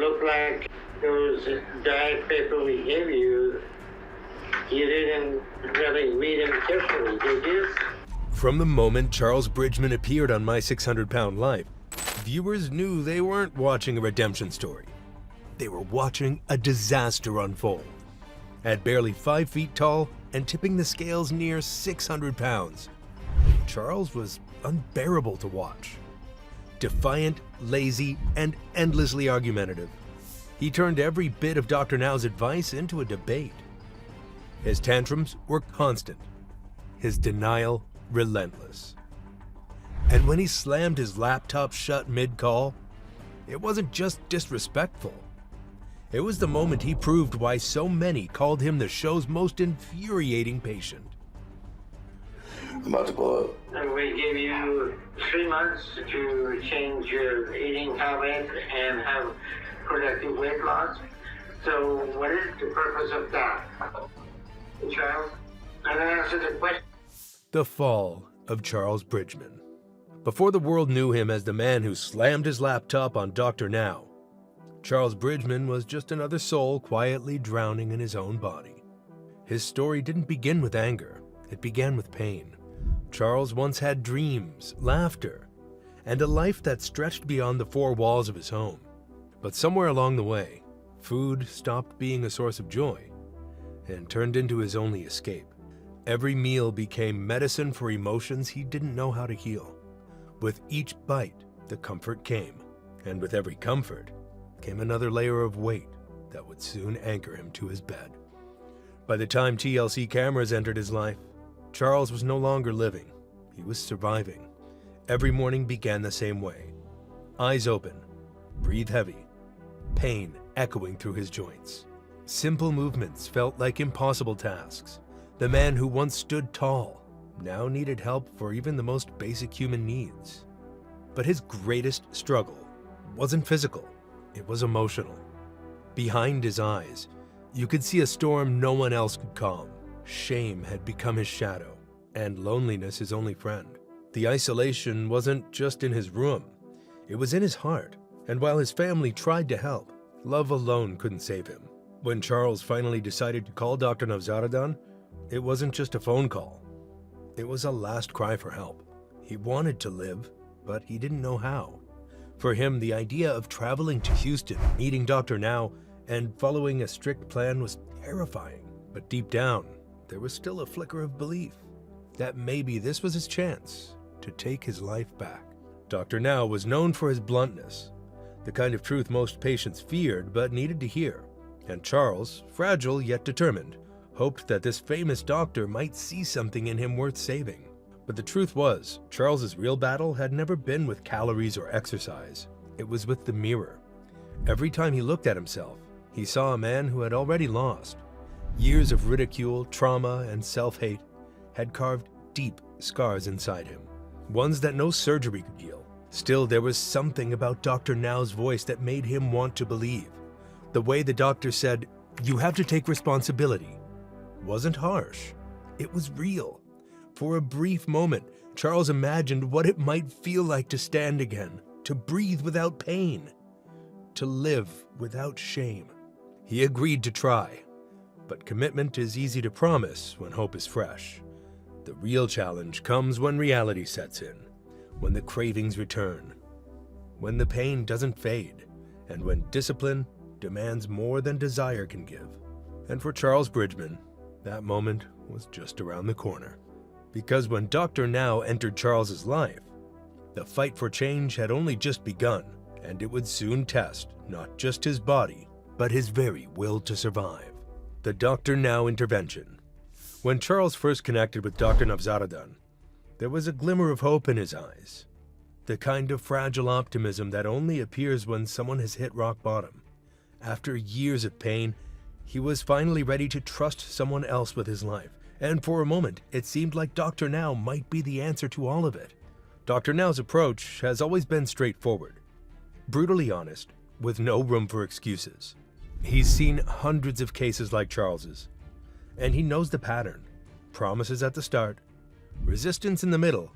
looked like those diet paper we gave you, you didn't really read them carefully, did you? From the moment Charles Bridgeman appeared on My 600-Pound Life, viewers knew they weren't watching a redemption story. They were watching a disaster unfold. At barely 5 feet tall and tipping the scales near 600 pounds, Charles was unbearable to watch. Defiant, lazy, and endlessly argumentative, he turned every bit of Dr. Now's advice into a debate. His tantrums were constant, his denial relentless. And when he slammed his laptop shut mid-call, it wasn't just disrespectful. It was the moment he proved why so many called him the show's most infuriating patient. I'm about to blow up. And we gave you 3 months to change your eating habits and have productive weight loss. So what is the purpose of that, Charles? And answer the question. The fall of Charles Bridgeman. Before the world knew him as the man who slammed his laptop on Dr. Now, Charles Bridgeman was just another soul quietly drowning in his own body. His story didn't begin with anger, it began with pain. Charles once had dreams, laughter, and a life that stretched beyond the 4 walls of his home. But somewhere along the way, food stopped being a source of joy and turned into his only escape. Every meal became medicine for emotions he didn't know how to heal. With each bite, the comfort came, and with every comfort came another layer of weight that would soon anchor him to his bed. By the time TLC cameras entered his life, Charles was no longer living, he was surviving. Every morning began the same way. Eyes open, breathe heavy, pain echoing through his joints. Simple movements felt like impossible tasks. The man who once stood tall now needed help for even the most basic human needs. But his greatest struggle wasn't physical, it was emotional. Behind his eyes, you could see a storm no one else could calm. Shame had become his shadow, and loneliness his only friend. The isolation wasn't just in his room, it was in his heart. And while his family tried to help, love alone couldn't save him. When Charles finally decided to call Dr. Navzaradan, it wasn't just a phone call. It was a last cry for help. He wanted to live, but he didn't know how. For him, the idea of traveling to Houston, meeting Dr. Now, and following a strict plan was terrifying. But deep down, there was still a flicker of belief that maybe this was his chance to take his life back. Dr. Now was known for his bluntness, the kind of truth most patients feared but needed to hear. And Charles, fragile yet determined, hoped that this famous doctor might see something in him worth saving. But the truth was, Charles's real battle had never been with calories or exercise. It was with the mirror. Every time he looked at himself, he saw a man who had already lost. Years of ridicule, trauma, and self-hate had carved deep scars inside him, ones that no surgery could heal. Still, there was something about Dr. Now's voice that made him want to believe. The way the doctor said, "You have to take responsibility," wasn't harsh. It was real. For a brief moment, Charles imagined what it might feel like to stand again, to breathe without pain, to live without shame. He agreed to try, but commitment is easy to promise when hope is fresh. The real challenge comes when reality sets in, when the cravings return, when the pain doesn't fade, and when discipline demands more than desire can give. And for Charles Bridgeman, that moment was just around the corner. Because when Dr. Now entered Charles's life, the fight for change had only just begun, and it would soon test not just his body, but his very will to survive. The Dr. Now intervention. When Charles first connected with Dr. Navzaradan, there was a glimmer of hope in his eyes, the kind of fragile optimism that only appears when someone has hit rock bottom. After years of pain, he was finally ready to trust someone else with his life, and for a moment, it seemed like Dr. Now might be the answer to all of it. Dr. Now's approach has always been straightforward, brutally honest, with no room for excuses. He's seen hundreds of cases like Charles's, and he knows the pattern. Promises at the start, resistance in the middle,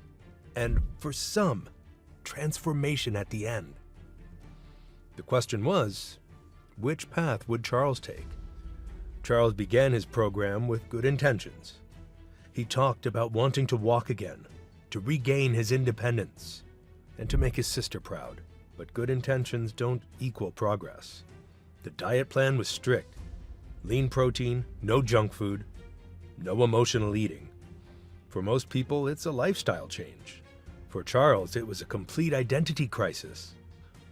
and for some, transformation at the end. The question was, which path would Charles take? Charles began his program with good intentions. He talked about wanting to walk again, to regain his independence, and to make his sister proud. But good intentions don't equal progress. The diet plan was strict. Lean protein, no junk food, no emotional eating. For most people, it's a lifestyle change. For Charles, it was a complete identity crisis.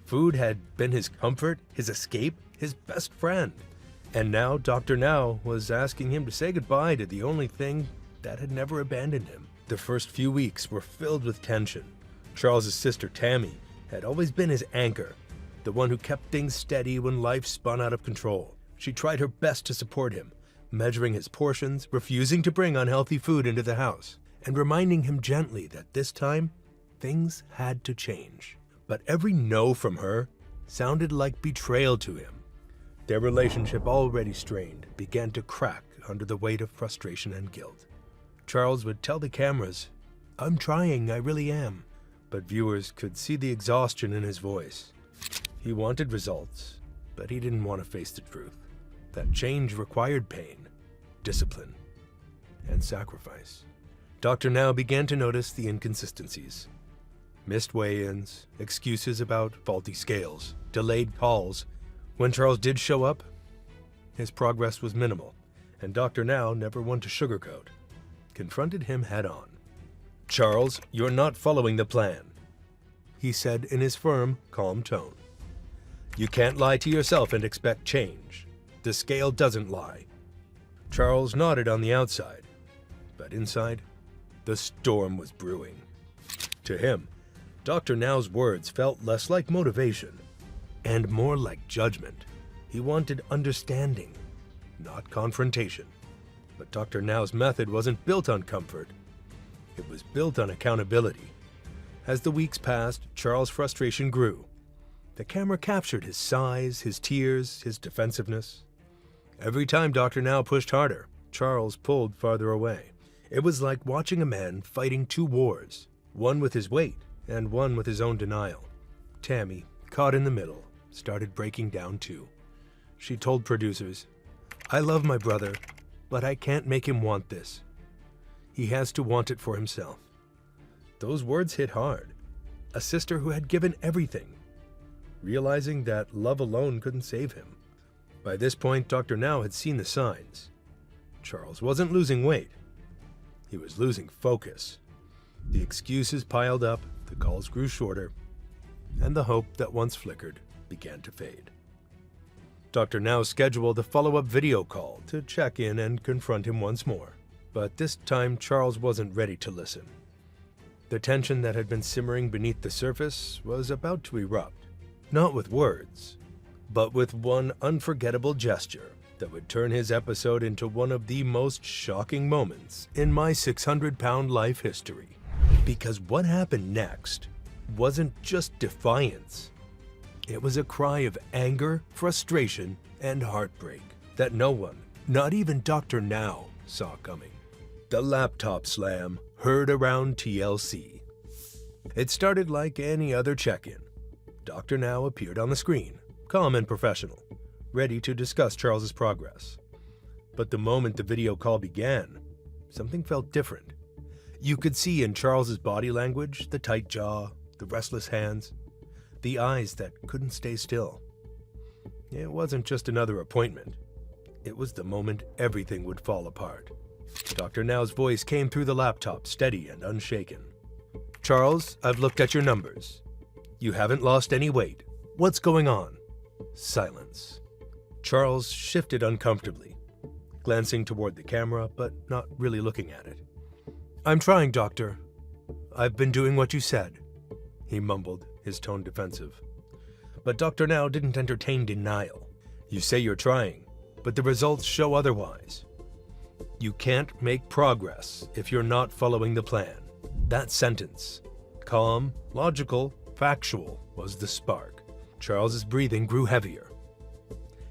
Food had been his comfort, his escape, his best friend. And now Dr. Now was asking him to say goodbye to the only thing that had never abandoned him. The first few weeks were filled with tension. Charles's sister Tammy had always been his anchor, the one who kept things steady when life spun out of control. She tried her best to support him, measuring his portions, refusing to bring unhealthy food into the house, and reminding him gently that this time, things had to change. But every no from her sounded like betrayal to him. Their relationship, already strained, began to crack under the weight of frustration and guilt. Charles would tell the cameras, "I'm trying, I really am." But viewers could see the exhaustion in his voice. He wanted results, but he didn't want to face the truth. That change required pain, discipline, and sacrifice. Dr. Now began to notice the inconsistencies. Missed weigh-ins, excuses about faulty scales, delayed calls. When Charles did show up, his progress was minimal, and Dr. Now, never one to sugarcoat, confronted him head-on. "Charles, you're not following the plan," he said in his firm, calm tone. "You can't lie to yourself and expect change. The scale doesn't lie." Charles nodded on the outside, but inside, the storm was brewing. To him, Dr. Now's words felt less like motivation and more like judgment. He wanted understanding, not confrontation. But Dr. Now's method wasn't built on comfort. It was built on accountability. As the weeks passed, Charles' frustration grew. The camera captured his sighs, his tears, his defensiveness. Every time Dr. Now pushed harder, Charles pulled farther away. It was like watching a man fighting two wars, one with his weight and one with his own denial. Tammy, caught in the middle, started breaking down too. She told producers, "I love my brother, but I can't make him want this. He has to want it for himself." Those words hit hard. A sister who had given everything, realizing that love alone couldn't save him. By this point, Dr. Now had seen the signs. Charles wasn't losing weight. He was losing focus. The excuses piled up, the calls grew shorter, and the hope that once flickered began to fade. Dr. Now scheduled a follow-up video call to check in and confront him once more. But this time, Charles wasn't ready to listen. The tension that had been simmering beneath the surface was about to erupt, not with words, but with one unforgettable gesture that would turn his episode into one of the most shocking moments in my 600-pound life history. Because what happened next wasn't just defiance. It was a cry of anger, frustration, and heartbreak that no one, not even Dr. Now, saw coming. The laptop slam heard around TLC. It started like any other check-in. Dr. Now appeared on the screen, calm and professional, ready to discuss Charles's progress. But the moment the video call began, something felt different. You could see in Charles's body language the tight jaw, the restless hands, the eyes that couldn't stay still. It wasn't just another appointment. It was the moment everything would fall apart. Dr. Now's voice came through the laptop, steady and unshaken. "Charles, I've looked at your numbers. You haven't lost any weight. What's going on?" Silence. Charles shifted uncomfortably, glancing toward the camera, but not really looking at it. "I'm trying, doctor. I've been doing what you said," he mumbled, his tone defensive. But Dr. Now didn't entertain denial. "You say you're trying, but the results show otherwise. You can't make progress if you're not following the plan." That sentence, calm, logical, factual, was the spark. Charles's breathing grew heavier.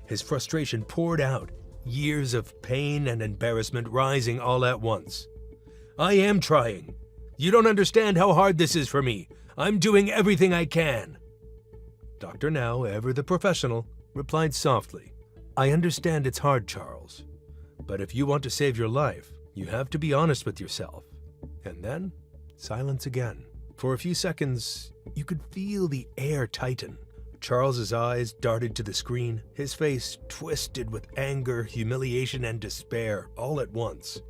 His frustration poured out, years of pain and embarrassment rising all at once. "I am trying. You don't understand how hard this is for me. I'm doing everything I can." Dr. Now, ever the professional, replied softly, "I understand it's hard, Charles, but if you want to save your life, you have to be honest with yourself." And then, silence again. For a few seconds, you could feel the air tighten. Charles's eyes darted to the screen, his face twisted with anger, humiliation, and despair all at once.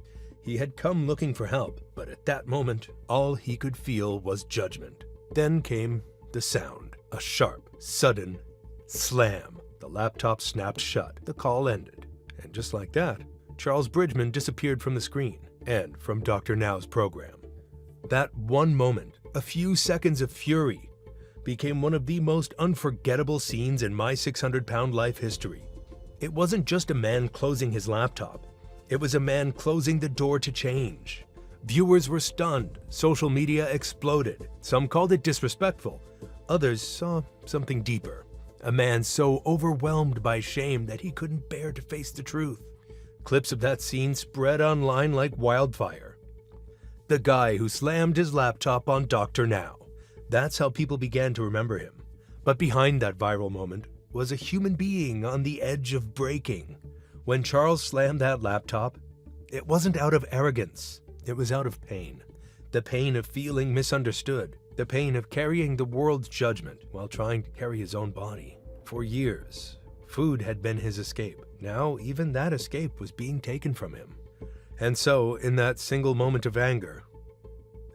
He had come looking for help, but at that moment, all he could feel was judgment. Then came the sound, a sharp, sudden slam. The laptop snapped shut, the call ended, and just like that, Charles Bridgeman disappeared from the screen and from Dr. Now's program. That one moment, a few seconds of fury, became one of the most unforgettable scenes in my 600-pound life history. It wasn't just a man closing his laptop. It was a man closing the door to change. Viewers were stunned. Social media exploded. Some called it disrespectful. Others saw something deeper. A man so overwhelmed by shame that he couldn't bear to face the truth. Clips of that scene spread online like wildfire. The guy who slammed his laptop on Dr. Now. That's how people began to remember him. But behind that viral moment was a human being on the edge of breaking. When Charles slammed that laptop, it wasn't out of arrogance. It was out of pain. The pain of feeling misunderstood. The pain of carrying the world's judgment while trying to carry his own body. For years, food had been his escape. Now, even that escape was being taken from him. And so, in that single moment of anger,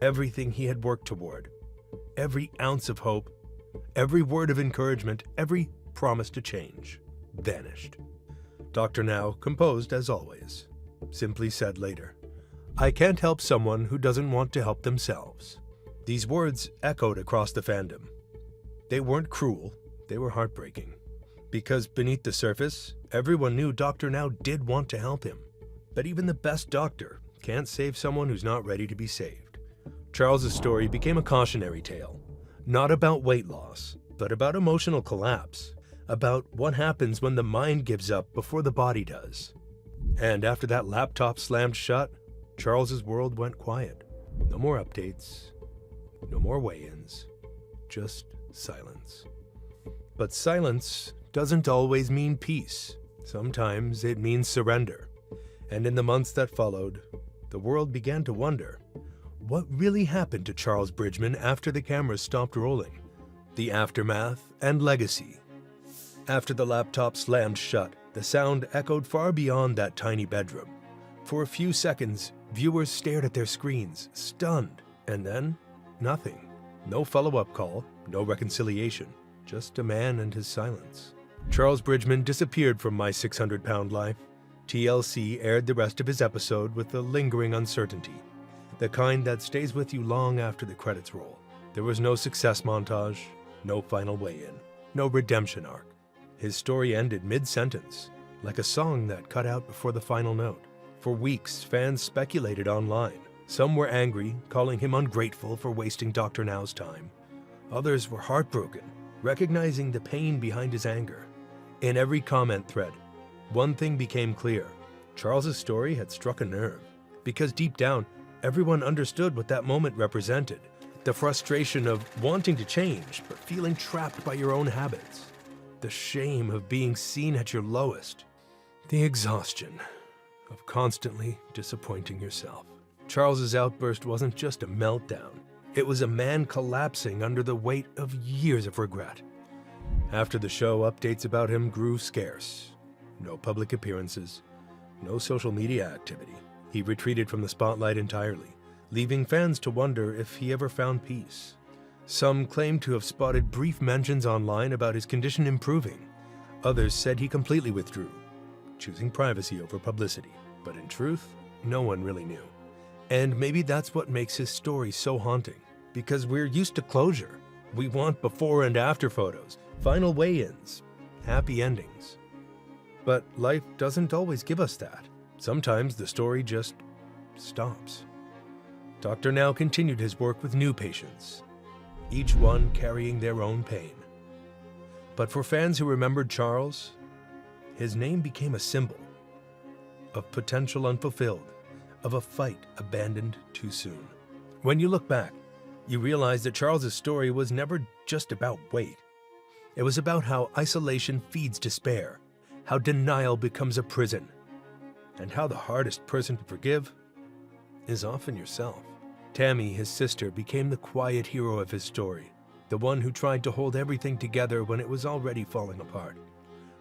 everything he had worked toward, every ounce of hope, every word of encouragement, every promise to change, vanished. Dr. Now, composed as always, simply said later, "I can't help someone who doesn't want to help themselves." These words echoed across the fandom. They weren't cruel, they were heartbreaking. Because beneath the surface, everyone knew Dr. Now did want to help him. But even the best doctor can't save someone who's not ready to be saved. Charles's story became a cautionary tale, not about weight loss, but about emotional collapse, about what happens when the mind gives up before the body does. And after that laptop slammed shut, Charles's world went quiet. No more updates, no more weigh-ins, just silence. But silence doesn't always mean peace. Sometimes it means surrender. And in the months that followed, the world began to wonder, what really happened to Charles Bridgeman after the cameras stopped rolling? The aftermath and legacy. After the laptop slammed shut, the sound echoed far beyond that tiny bedroom. For a few seconds, viewers stared at their screens, stunned, and then nothing. No follow-up call, no reconciliation, just a man and his silence. Charles Bridgeman disappeared from my 600-pound life. TLC aired the rest of his episode with a lingering uncertainty, the kind that stays with you long after the credits roll. There was no success montage, no final weigh-in, no redemption arc. His story ended mid-sentence, like a song that cut out before the final note. For weeks, fans speculated online. Some were angry, calling him ungrateful for wasting Dr. Now's time. Others were heartbroken, recognizing the pain behind his anger. In every comment thread, one thing became clear. Charles's story had struck a nerve, because deep down, everyone understood what that moment represented. The frustration of wanting to change, but feeling trapped by your own habits. The shame of being seen at your lowest. The exhaustion of constantly disappointing yourself. Charles's outburst wasn't just a meltdown. It was a man collapsing under the weight of years of regret. After the show, updates about him grew scarce. No public appearances, no social media activity. He retreated from the spotlight entirely, leaving fans to wonder if he ever found peace. Some claimed to have spotted brief mentions online about his condition improving. Others said he completely withdrew, choosing privacy over publicity. But in truth, no one really knew. And maybe that's what makes his story so haunting, because we're used to closure. We want before and after photos, final weigh-ins, happy endings. But life doesn't always give us that. Sometimes the story just stops. Dr. Now continued his work with new patients, each one carrying their own pain. But for fans who remembered Charles, his name became a symbol of potential unfulfilled, of a fight abandoned too soon. When you look back, you realize that Charles's story was never just about weight. It was about how isolation feeds despair, how denial becomes a prison, and how the hardest person to forgive is often yourself. Tammy, his sister, became the quiet hero of his story, the one who tried to hold everything together when it was already falling apart.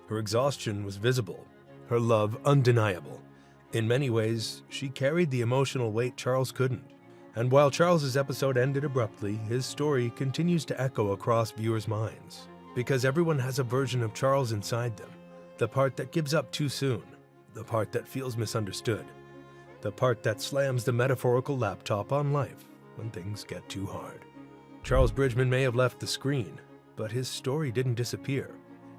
Her exhaustion was visible, her love undeniable. In many ways, she carried the emotional weight Charles couldn't. And while Charles's episode ended abruptly, his story continues to echo across viewers' minds. Because everyone has a version of Charles inside them. The part that gives up too soon. The part that feels misunderstood. The part that slams the metaphorical laptop on life when things get too hard. Charles Bridgeman may have left the screen, but his story didn't disappear.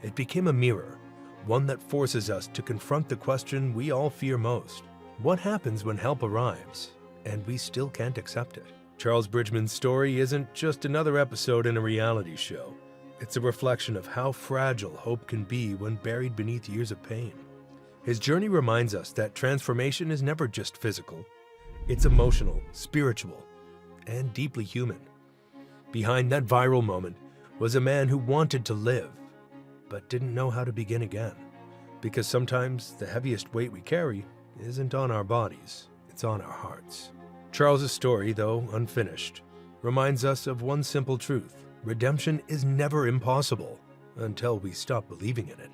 It became a mirror, one that forces us to confront the question we all fear most. What happens when help arrives, and we still can't accept it? Charles Bridgeman's story isn't just another episode in a reality show. It's a reflection of how fragile hope can be when buried beneath years of pain. His journey reminds us that transformation is never just physical. It's emotional, spiritual, and deeply human. Behind that viral moment was a man who wanted to live, but didn't know how to begin again. Because sometimes the heaviest weight we carry isn't on our bodies, it's on our hearts. Charles's story, though unfinished, reminds us of one simple truth. Redemption is never impossible until we stop believing in it.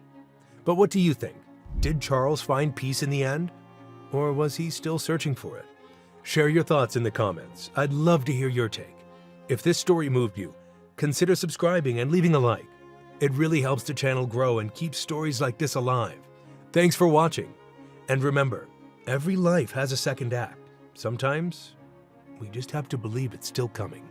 But what do you think? Did Charles find peace in the end? Or was he still searching for it? Share your thoughts in the comments. I'd love to hear your take. If this story moved you, consider subscribing and leaving a like. It really helps the channel grow and keep stories like this alive. Thanks for watching. And remember, every life has a second act. Sometimes we just have to believe it's still coming.